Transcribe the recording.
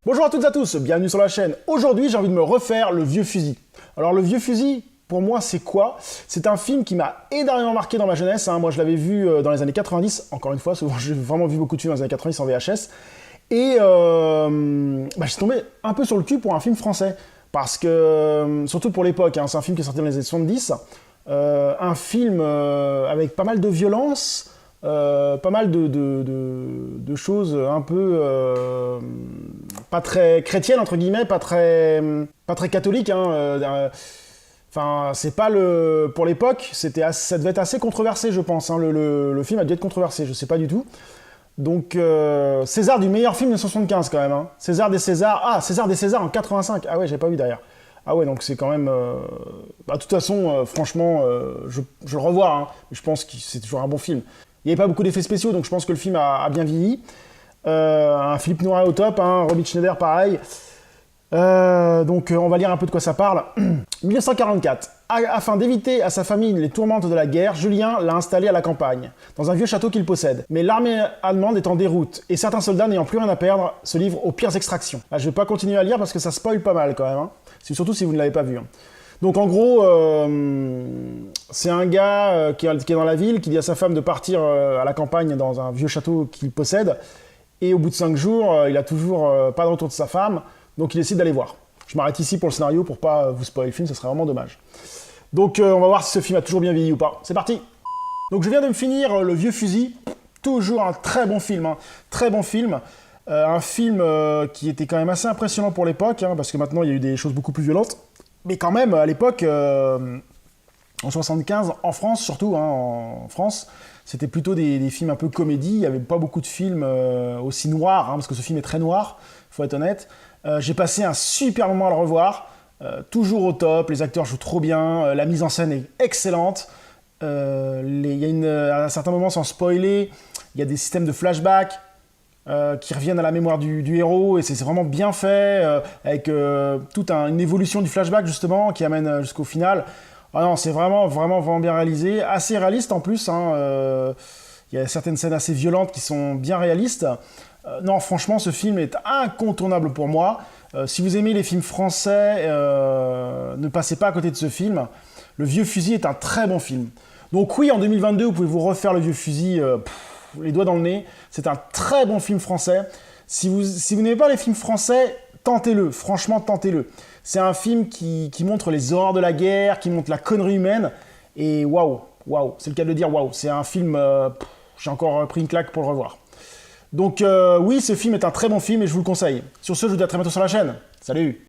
Bonjour à toutes et à tous, bienvenue sur la chaîne. Aujourd'hui, j'ai envie de me refaire Le Vieux Fusil. Alors, Le Vieux Fusil, pour moi, c'est quoi? C'est un film qui m'a énormément marqué dans ma jeunesse. Moi, je l'avais vu dans les années 90. Encore une fois, souvent, j'ai vraiment vu beaucoup de films dans les années 90 en VHS. Et j'ai tombé un peu sur le cul pour un film français. Parce que, surtout pour l'époque, c'est un film qui est sorti dans les années 70. Un film avec pas mal de violence. Pas mal de choses un peu pas très chrétiennes entre guillemets, pas très catholiques. Enfin, c'est pas le pour l'époque, ça devait être assez controversé, je pense. Le film a dû être controversé, je sais pas du tout. Donc César du meilleur film de 1975 quand même. César des Césars, César des Césars en 85. Ah ouais, j'ai pas vu derrière. Ah ouais, donc c'est quand même... de toute façon, franchement, je le revois. Je pense que c'est toujours un bon film. Il n'y avait pas beaucoup d'effets spéciaux, donc je pense que le film a bien vieilli. Un Philippe Noiret au top, Romy Schneider pareil. Donc on va lire un peu de quoi ça parle. 1944. Afin d'éviter à sa famille les tourmentes de la guerre, Julien l'a installé à la campagne, dans un vieux château qu'il possède. Mais l'armée allemande est en déroute, et certains soldats n'ayant plus rien à perdre se livrent aux pires extractions. Là, je vais pas continuer à lire parce que ça spoil pas mal quand même. Surtout si vous ne l'avez pas vu. Donc en gros, c'est un gars qui est dans la ville, qui dit à sa femme de partir à la campagne dans un vieux château qu'il possède, et au bout de 5 jours, il a toujours pas de retour de sa femme, donc il décide d'aller voir. Je m'arrête ici pour le scénario pour pas vous spoiler le film, ce serait vraiment dommage. Donc on va voir si ce film a toujours bien vieilli ou pas. C'est parti. Donc je viens de me finir Le Vieux Fusil, toujours un très bon film, très bon film. Un film qui était quand même assez impressionnant pour l'époque, parce que maintenant il y a eu des choses beaucoup plus violentes. Mais quand même, à l'époque, en 75, en France surtout, en France, c'était plutôt des films un peu comédie. Il n'y avait pas beaucoup de films aussi noirs, parce que ce film est très noir, il faut être honnête. J'ai passé un super moment à le revoir, toujours au top, les acteurs jouent trop bien, la mise en scène est excellente. Il y a à un certain moment, sans spoiler, il y a des systèmes de flashback, qui reviennent à la mémoire du héros, et c'est vraiment bien fait, avec toute une évolution du flashback justement, qui amène jusqu'au final. Ah non, c'est vraiment bien réalisé, assez réaliste en plus, il y a certaines scènes assez violentes qui sont bien réalistes. Non, franchement, ce film est incontournable pour moi. Si vous aimez les films français, ne passez pas à côté de ce film. Le Vieux Fusil est un très bon film. Donc oui, en 2022, vous pouvez vous refaire Le Vieux Fusil, les doigts dans le nez. C'est un très bon film français. Si vous n'aimez pas les films français, tentez-le. Franchement, tentez-le. C'est un film qui montre les horreurs de la guerre, qui montre la connerie humaine. Et waouh, c'est le cas de le dire, waouh. C'est un film... j'ai encore pris une claque pour le revoir. Donc oui, ce film est un très bon film et je vous le conseille. Sur ce, je vous dis à très bientôt sur la chaîne. Salut!